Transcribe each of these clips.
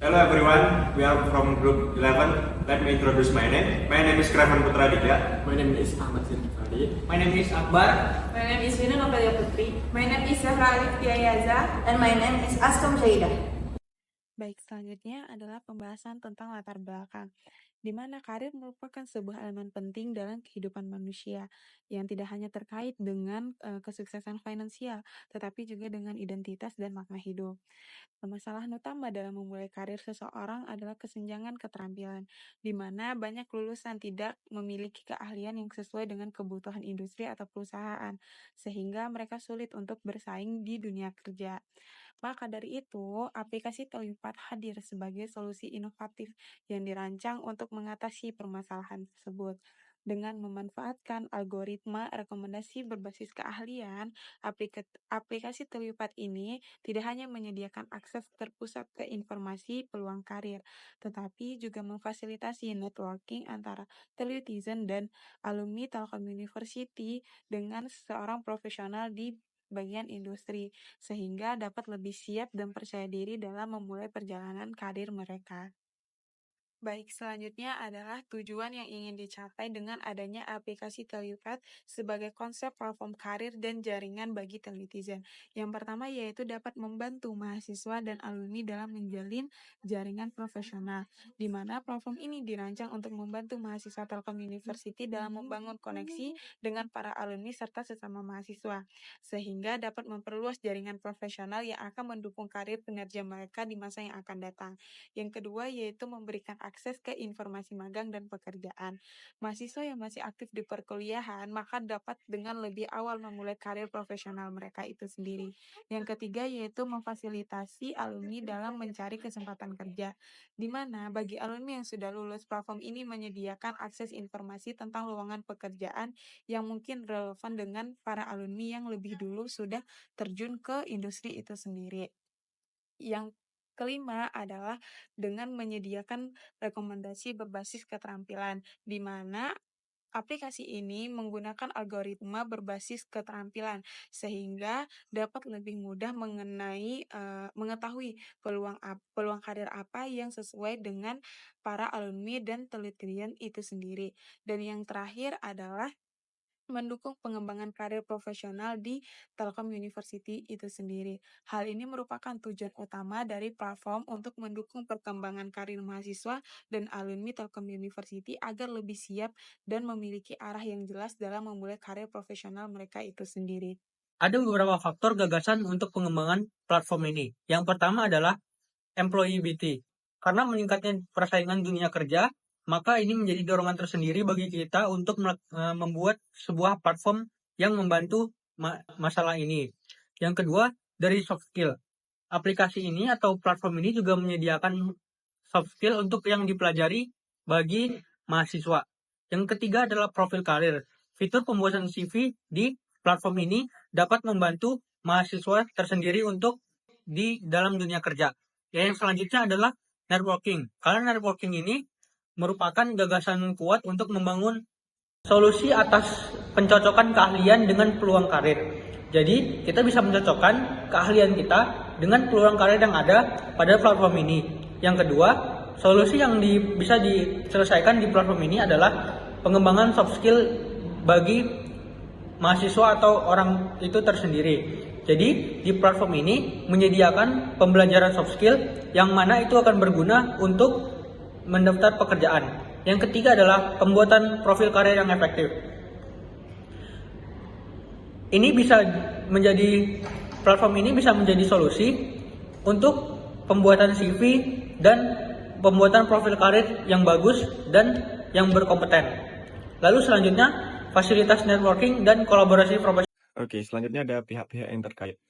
Hello everyone, we are from group 11. Let me introduce my name. My name is Kraven Putra Dika. My name is Ahmad Sirifadi. My name is Akbar. My name is Vina Novelia Putri. My name is Zahra Alif Piayaza. And my name is Askom Jaidah. Baik, selanjutnya adalah pembahasan tentang latar belakang, di mana karir merupakan sebuah elemen penting dalam kehidupan manusia yang tidak hanya terkait dengan kesuksesan finansial, tetapi juga dengan identitas dan makna hidup. Permasalahan utama dalam memulai karir seseorang adalah kesenjangan keterampilan, di mana banyak lulusan tidak memiliki keahlian yang sesuai dengan kebutuhan industri atau perusahaan, sehingga mereka sulit untuk bersaing di dunia kerja. Maka dari itu, aplikasi Terlipat hadir sebagai solusi inovatif yang dirancang untuk mengatasi permasalahan tersebut. Dengan memanfaatkan algoritma rekomendasi berbasis keahlian, aplikasi Terlipat ini tidak hanya menyediakan akses terpusat ke informasi peluang karir, tetapi juga memfasilitasi networking antara Telitizen dan alumni Telkom University dengan seorang profesional di bagian industri, sehingga dapat lebih siap dan percaya diri dalam memulai perjalanan karir mereka. Baik, selanjutnya adalah tujuan yang ingin dicapai dengan adanya aplikasi Terlipat sebagai konsep platform karir dan jaringan bagi Telitizen. Yang pertama yaitu dapat membantu mahasiswa dan alumni dalam menjalin jaringan profesional, di mana platform ini dirancang untuk membantu mahasiswa Telkom University dalam membangun koneksi dengan para alumni serta sesama mahasiswa, sehingga dapat memperluas jaringan profesional yang akan mendukung karir kinerja mereka di masa yang akan datang. Yang kedua yaitu memberikan akses ke informasi magang dan pekerjaan. Mahasiswa yang masih aktif di perkuliahan maka dapat dengan lebih awal memulai karir profesional mereka itu sendiri. Yang ketiga yaitu memfasilitasi alumni dalam mencari kesempatan kerja, di mana bagi alumni yang sudah lulus, platform ini menyediakan akses informasi tentang lowongan pekerjaan yang mungkin relevan dengan para alumni yang lebih dulu sudah terjun ke industri itu sendiri. Yang kelima adalah dengan menyediakan rekomendasi berbasis keterampilan, di mana aplikasi ini menggunakan algoritma berbasis keterampilan sehingga dapat lebih mudah mengetahui peluang karir apa yang sesuai dengan para alumni dan telitian itu sendiri. Dan yang terakhir adalah mendukung pengembangan karir profesional di Telkom University itu sendiri. Hal ini merupakan tujuan utama dari platform untuk mendukung perkembangan karir mahasiswa dan alumni Telkom University agar lebih siap dan memiliki arah yang jelas dalam memulai karir profesional mereka itu sendiri. Ada beberapa faktor gagasan untuk pengembangan platform ini. Yang pertama adalah employability. Karena meningkatnya persaingan dunia kerja, maka ini menjadi dorongan tersendiri bagi kita untuk membuat sebuah platform yang membantu masalah ini. Yang kedua, dari soft skill. Aplikasi ini atau platform ini juga menyediakan soft skill untuk yang dipelajari bagi mahasiswa. Yang ketiga adalah profil karir. Fitur pembuatan CV di platform ini dapat membantu mahasiswa tersendiri untuk di dalam dunia kerja. Yang selanjutnya adalah networking. Karena networking ini merupakan gagasan kuat untuk membangun solusi atas pencocokan keahlian dengan peluang karir. Jadi, kita bisa mencocokkan keahlian kita dengan peluang karir yang ada pada platform ini. Yang kedua, solusi yang bisa diselesaikan di platform ini adalah pengembangan soft skill bagi mahasiswa atau orang itu tersendiri. Jadi, di platform ini menyediakan pembelajaran soft skill yang mana itu akan berguna untuk mendaftar pekerjaan. Yang ketiga adalah pembuatan profil karir yang efektif. Platform ini bisa menjadi solusi untuk pembuatan CV dan pembuatan profil karir yang bagus dan yang berkompeten. Lalu selanjutnya, fasilitas networking dan kolaborasi profesional. Oke, selanjutnya ada pihak-pihak yang terkait.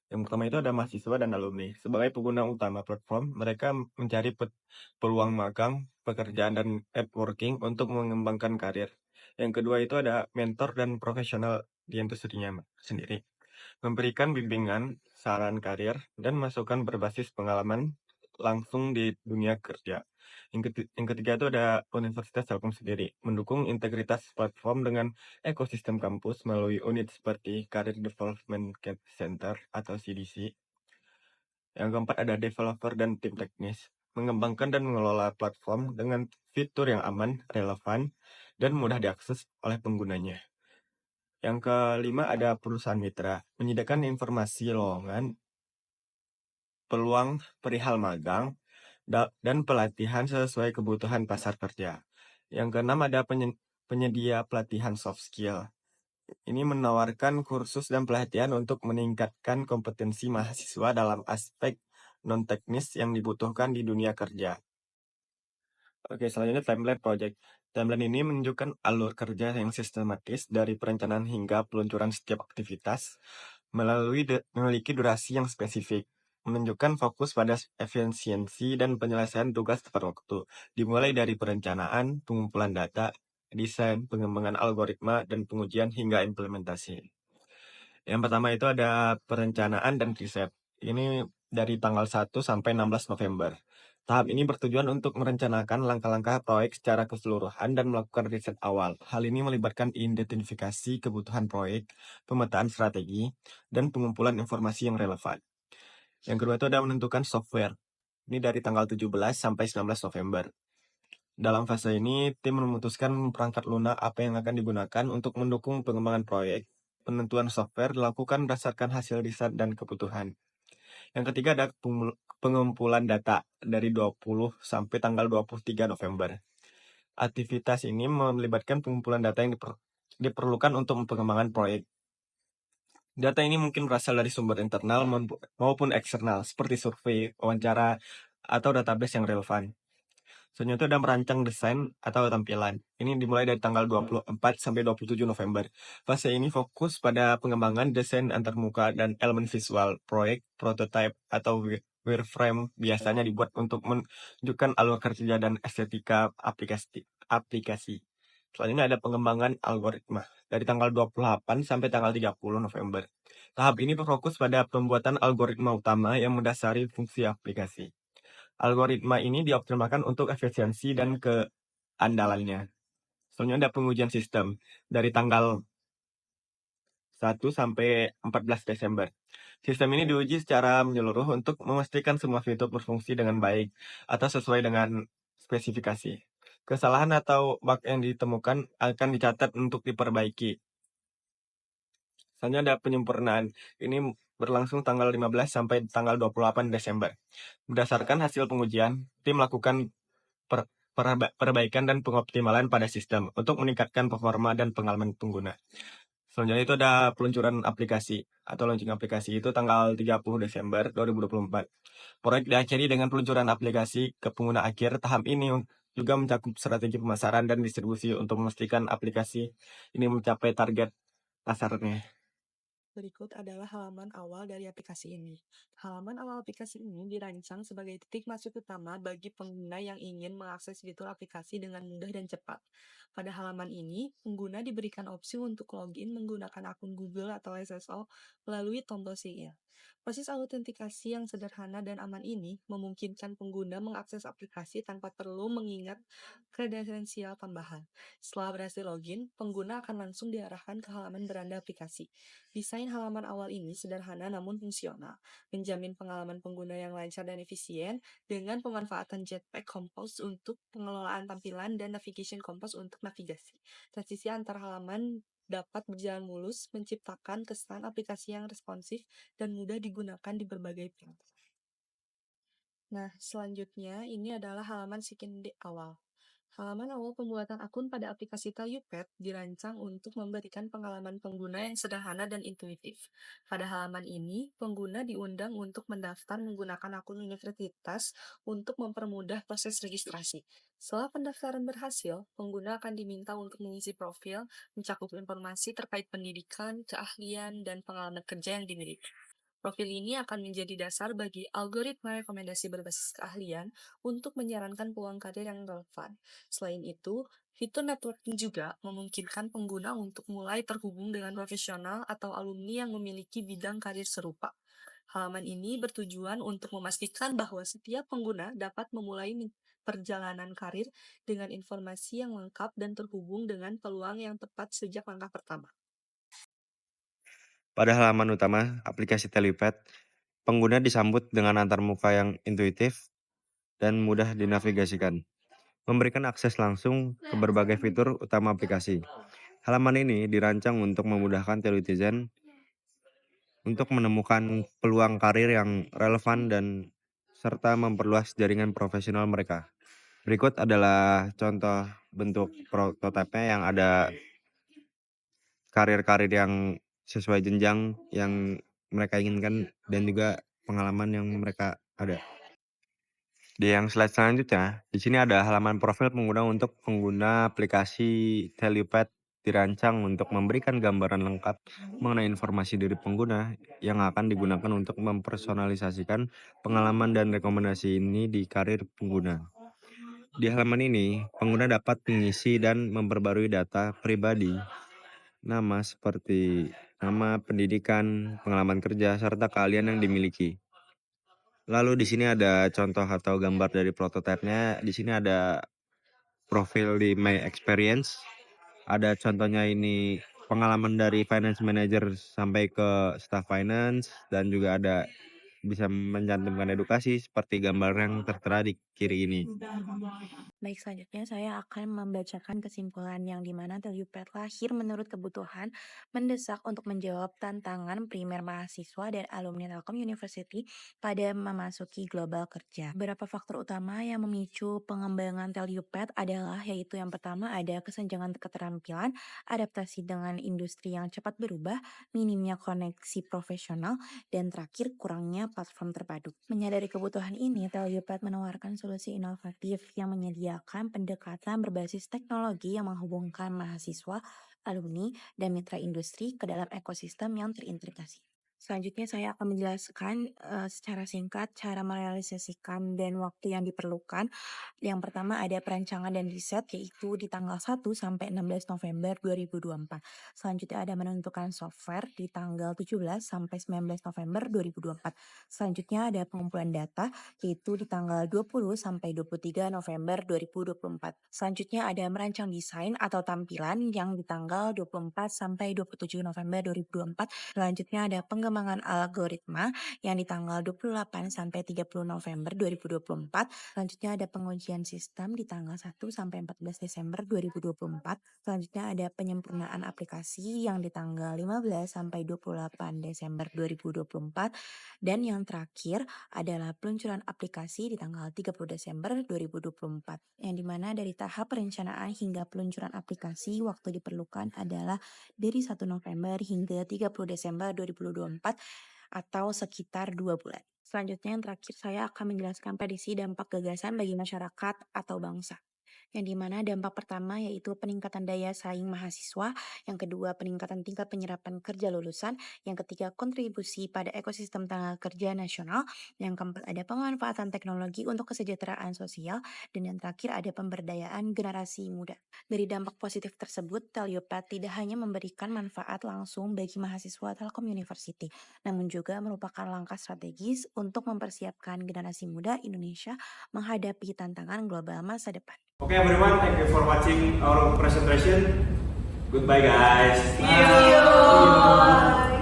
Yang pertama itu ada mahasiswa dan alumni. Sebagai pengguna utama platform, mereka mencari peluang magang, pekerjaan, dan networking untuk mengembangkan karir. Yang kedua itu ada mentor dan profesional di industrinya sendiri. Memberikan bimbingan, saran karir, dan masukan berbasis pengalaman langsung di dunia kerja. Yang ketiga itu ada Universitas Telkom sendiri, mendukung integritas platform dengan ekosistem kampus melalui unit seperti Career Development Center atau CDC. Yang keempat ada developer dan tim teknis, mengembangkan dan mengelola platform dengan fitur yang aman, relevan, dan mudah diakses oleh penggunanya. Yang kelima ada perusahaan mitra, menyediakan informasi lowongan, peluang perihal magang, dan pelatihan sesuai kebutuhan pasar kerja. Yang keenam ada penyedia pelatihan soft skill. Ini menawarkan kursus dan pelatihan untuk meningkatkan kompetensi mahasiswa dalam aspek non-teknis yang dibutuhkan di dunia kerja. Oke, selanjutnya timeline project. Timeline ini menunjukkan alur kerja yang sistematis dari perencanaan hingga peluncuran setiap aktivitas memiliki durasi yang spesifik, menunjukkan fokus pada efisiensi dan penyelesaian tugas tepat waktu, dimulai dari perencanaan, pengumpulan data, desain, pengembangan algoritma, dan pengujian hingga implementasi. Yang pertama itu ada perencanaan dan riset. Ini dari tanggal 1 sampai 16 November. Tahap ini bertujuan untuk merencanakan langkah-langkah proyek secara keseluruhan dan melakukan riset awal. Hal ini melibatkan identifikasi kebutuhan proyek, pemetaan strategi, dan pengumpulan informasi yang relevan. Yang kedua itu ada menentukan software. Ini dari tanggal 17 sampai 19 November. Dalam fase ini, tim memutuskan perangkat lunak apa yang akan digunakan untuk mendukung pengembangan proyek. Penentuan software dilakukan berdasarkan hasil riset dan kebutuhan. Yang ketiga ada pengumpulan data dari 20 sampai tanggal 23 November. Aktivitas ini melibatkan pengumpulan data yang diperlukan untuk pengembangan proyek. Data ini mungkin berasal dari sumber internal maupun eksternal, seperti survei, wawancara, atau database yang relevan. Selanjutnya ada merancang desain atau tampilan. Ini dimulai dari tanggal 24 sampai 27 November. Fase ini fokus pada pengembangan desain antarmuka dan elemen visual. Proyek, prototype, atau wireframe biasanya dibuat untuk menunjukkan alur kerja dan estetika aplikasi. Selanjutnya ada pengembangan algoritma dari tanggal 28 sampai tanggal 30 November. Tahap ini berfokus pada pembuatan algoritma utama yang mendasari fungsi aplikasi. Algoritma ini dioptimalkan untuk efisiensi dan keandalannya. Selanjutnya ada pengujian sistem dari tanggal 1 sampai 14 Desember. Sistem ini diuji secara menyeluruh untuk memastikan semua fitur berfungsi dengan baik atau sesuai dengan spesifikasi. Kesalahan atau bug yang ditemukan akan dicatat untuk diperbaiki. Selanjutnya ada penyempurnaan. Ini berlangsung tanggal 15 sampai tanggal 28 Desember. Berdasarkan hasil pengujian, tim melakukan perbaikan dan pengoptimalan pada sistem untuk meningkatkan performa dan pengalaman pengguna. Selanjutnya itu ada peluncuran aplikasi atau launching aplikasi itu tanggal 30 Desember 2024. Proyek diakhiri dengan peluncuran aplikasi ke pengguna akhir. Tahap ini juga mencakup strategi pemasaran dan distribusi untuk memastikan aplikasi ini mencapai target pasarnya. Berikut adalah halaman awal dari aplikasi ini. Halaman awal aplikasi ini dirancang sebagai titik masuk utama bagi pengguna yang ingin mengakses fitur aplikasi dengan mudah dan cepat. Pada halaman ini, pengguna diberikan opsi untuk login menggunakan akun Google atau SSO melalui tombol sign in. Proses autentikasi yang sederhana dan aman ini memungkinkan pengguna mengakses aplikasi tanpa perlu mengingat kredensial tambahan. Setelah berhasil login, pengguna akan langsung diarahkan ke halaman beranda aplikasi. Desain halaman awal ini sederhana namun fungsional, menjamin pengalaman pengguna yang lancar dan efisien dengan pemanfaatan Jetpack Compose untuk pengelolaan tampilan dan Navigation Compose untuk navigasi. Transisi antar halaman dapat berjalan mulus, menciptakan kesan aplikasi yang responsif dan mudah digunakan di berbagai perangkat. Nah, selanjutnya ini adalah halaman check-in di awal. Halaman awal pembuatan akun pada aplikasi Telupad dirancang untuk memberikan pengalaman pengguna yang sederhana dan intuitif. Pada halaman ini, pengguna diundang untuk mendaftar menggunakan akun universitas untuk mempermudah proses registrasi. Setelah pendaftaran berhasil, pengguna akan diminta untuk mengisi profil, mencakup informasi terkait pendidikan, keahlian, dan pengalaman kerja yang dimiliki. Profil ini akan menjadi dasar bagi algoritma rekomendasi berbasis keahlian untuk menyarankan peluang karir yang relevan. Selain itu, fitur networking juga memungkinkan pengguna untuk mulai terhubung dengan profesional atau alumni yang memiliki bidang karir serupa. Halaman ini bertujuan untuk memastikan bahwa setiap pengguna dapat memulai perjalanan karir dengan informasi yang lengkap dan terhubung dengan peluang yang tepat sejak langkah pertama. Pada halaman utama aplikasi Telupad, pengguna disambut dengan antarmuka yang intuitif, dan mudah dinavigasikan, memberikan akses langsung ke berbagai fitur utama aplikasi. Halaman ini dirancang untuk memudahkan telutizen untuk menemukan peluang karir yang relevan dan serta memperluas jaringan profesional mereka. Berikut adalah contoh bentuk prototipenya yang ada karir-karir yang sesuai jenjang yang mereka inginkan dan juga pengalaman yang mereka ada. Di yang slide selanjutnya, di sini ada halaman profil pengguna untuk pengguna aplikasi Telupad dirancang untuk memberikan gambaran lengkap mengenai informasi dari pengguna yang akan digunakan untuk mempersonalisasikan pengalaman dan rekomendasi ini di karir pengguna. Di halaman ini, pengguna dapat mengisi dan memperbarui data pribadi, nama seperti nama, pendidikan, pengalaman kerja, serta keahlian yang dimiliki. Lalu di sini ada contoh atau gambar dari prototipenya. Di sini ada profil di My Experience. Ada contohnya ini pengalaman dari finance manager sampai ke staff finance, dan juga ada bisa mencantumkan edukasi seperti gambar yang tertera di kiri ini. Baik, selanjutnya saya akan membacakan kesimpulan yang dimana Telupad lahir menurut kebutuhan mendesak untuk menjawab tantangan primer mahasiswa dan alumni Telkom University pada memasuki global kerja. Beberapa faktor utama yang memicu pengembangan Telupad adalah yaitu yang pertama ada kesenjangan keterampilan, adaptasi dengan industri yang cepat berubah, minimnya koneksi profesional, dan terakhir kurangnya platform terpadu. Menyadari kebutuhan ini, Telupad menawarkan solusi inovatif yang menyediakan pendekatan berbasis teknologi yang menghubungkan mahasiswa, alumni, dan mitra industri ke dalam ekosistem yang terintegrasi. Selanjutnya saya akan menjelaskan secara singkat cara merealisasikan dan waktu yang diperlukan. Yang pertama ada perancangan dan riset yaitu di tanggal 1 sampai 16 November 2024. Selanjutnya ada menentukan software di tanggal 17 sampai 19 November 2024. Selanjutnya ada pengumpulan data yaitu di tanggal 20 sampai 23 November 2024. Selanjutnya ada merancang desain atau tampilan yang di tanggal 24 sampai 27 November 2024. Selanjutnya ada pengembangan algoritma yang di tanggal 28 sampai 30 November 2024. Selanjutnya ada pengujian sistem di tanggal 1 sampai 14 Desember 2024. Selanjutnya ada penyempurnaan aplikasi yang di tanggal 15 sampai 28 Desember 2024. Dan yang terakhir adalah peluncuran aplikasi di tanggal 30 Desember 2024. Yang dimana dari tahap perencanaan hingga peluncuran aplikasi waktu diperlukan adalah dari 1 November hingga 30 Desember 2024 atau sekitar 2 bulan. Selanjutnya yang terakhir saya akan menjelaskan prediksi dampak gagasan bagi masyarakat atau bangsa. Yang dimana dampak pertama yaitu peningkatan daya saing mahasiswa, yang kedua peningkatan tingkat penyerapan kerja lulusan, yang ketiga kontribusi pada ekosistem tenaga kerja nasional, yang keempat ada pemanfaatan teknologi untuk kesejahteraan sosial, dan yang terakhir ada pemberdayaan generasi muda. Dari dampak positif tersebut, Telupad tidak hanya memberikan manfaat langsung bagi mahasiswa Telkom University, namun juga merupakan langkah strategis untuk mempersiapkan generasi muda Indonesia menghadapi tantangan global masa depan. Okay, everyone, thank you for watching our presentation. Goodbye, guys. See you.